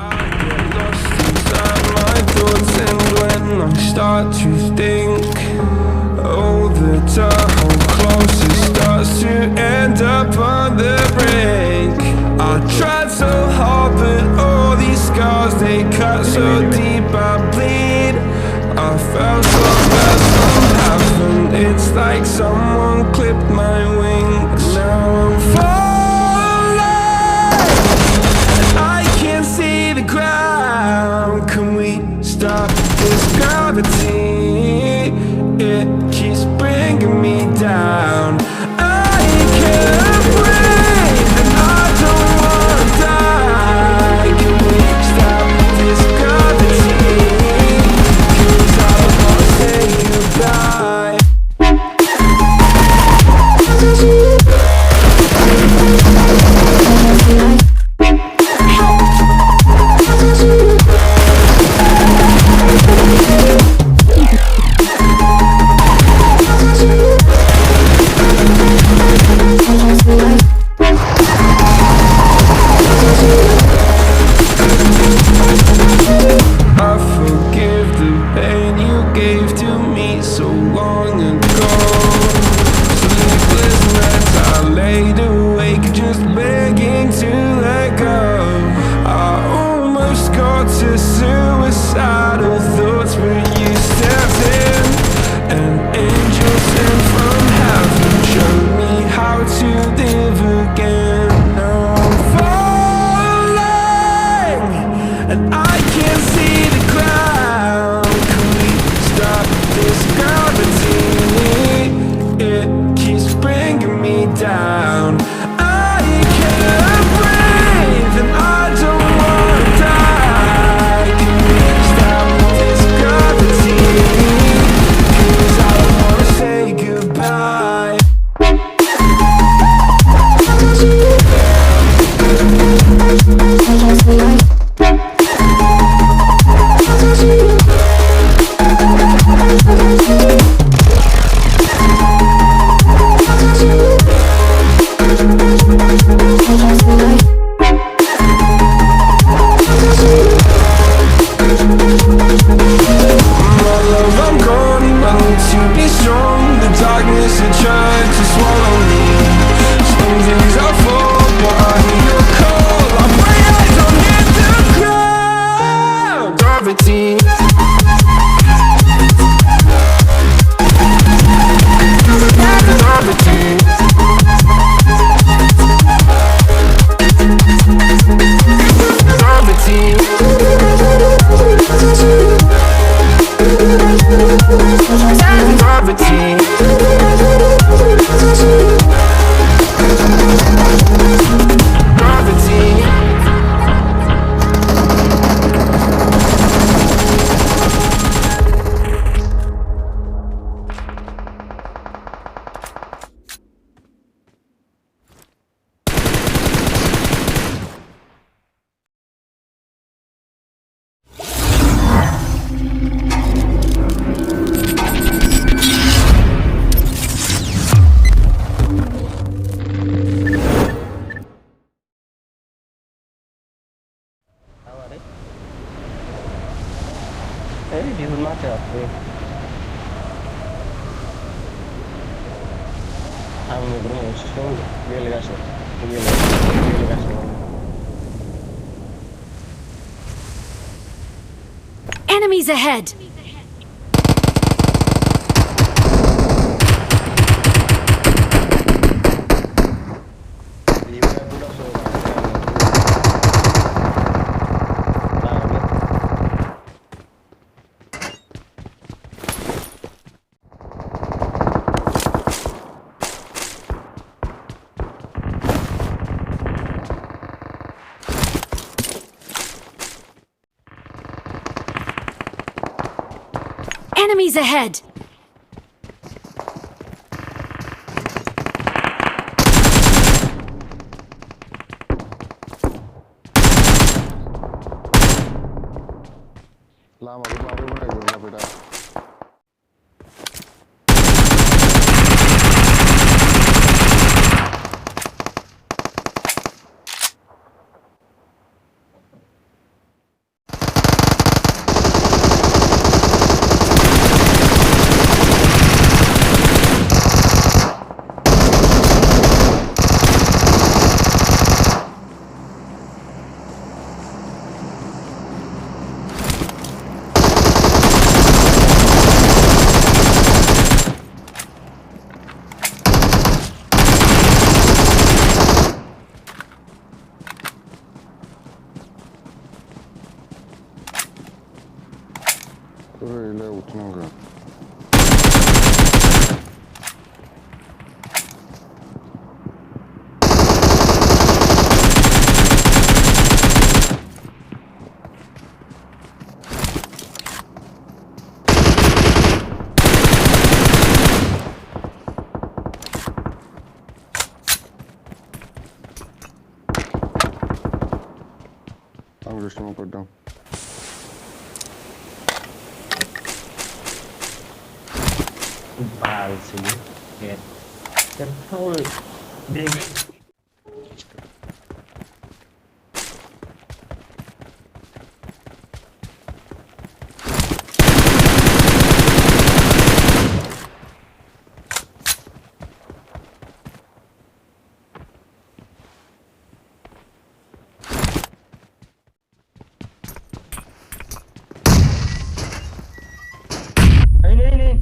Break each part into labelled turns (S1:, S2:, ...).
S1: I get lost inside my thoughts, and when I start to think, oh, the tunnel closer starts to end up on the brink. I tried so hard, but all these scars, they cut so deep, I bleed. I felt so bad from heaven, it's like someone clipped my wings. Now I'm falling, I can't see the ground. Can we stop this gravity? It keeps bringing me down. I can't breathe and I don't wanna die. Can we stop this gravity? 'Cause I don't wanna say goodbye. I forgive the pain you gave to me so long ago. Sleepless nights I laid awake just begging to let go. I almost got to suicidal thoughts, but you stepped in. An angel sent from heaven showed me how to live again. Now I'm falling and I can't see the ground. Can we stop this gravity? It keeps bringing me down. I can't breathe and I don't wanna die. Can we stop this gravity? 'Cause I don't wanna say goodbye. My love, I'm gone, I need to be strong. The darkness had tried to swallow me. Some days I fall, but I hear your call. I pray I don't hit the ground. Gravity. Gravity. Di rumah aja. Kami bermusuh, biar
S2: Enemies ahead! Enemies ahead!
S3: Lama benar benar. Öyle uçunan ga. Tam gösterme koydum.
S4: Bal sini. Ya. Terus ding. Ini.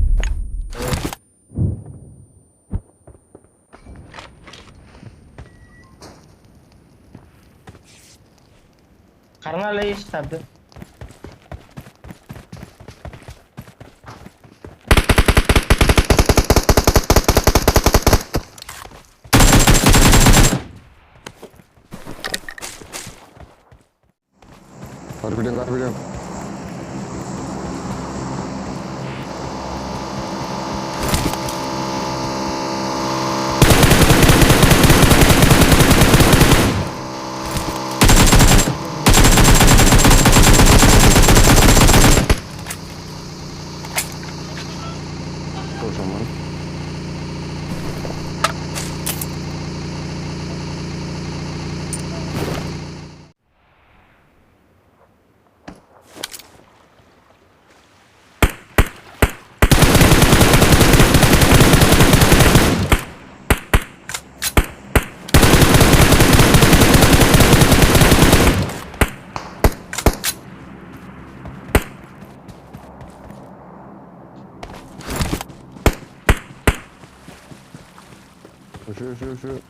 S4: Karena lagi satu.
S3: Karbiden. Kocaman. Şu.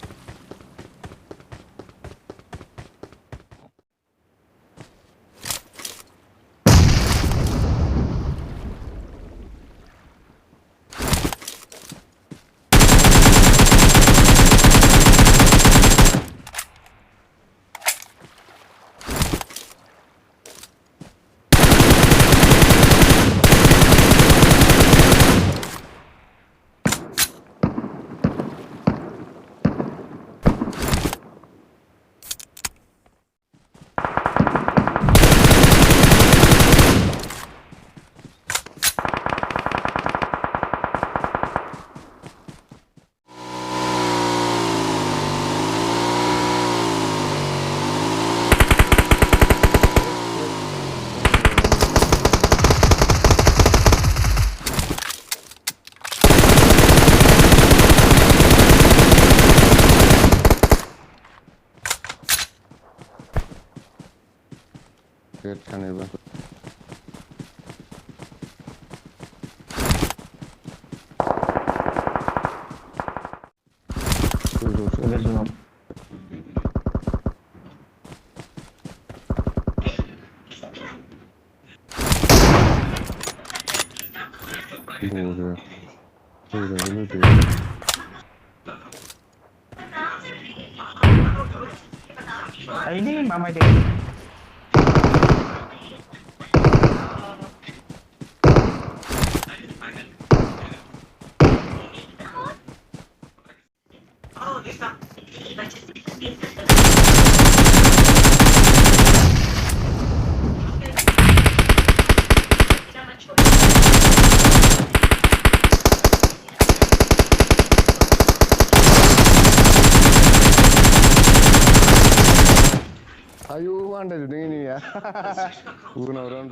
S3: Evet, kaneba.
S4: Udah semua.
S3: Öyle değil.
S4: Ini mama deh.
S3: Ayo, anda jadi ini ya. Bukan orang.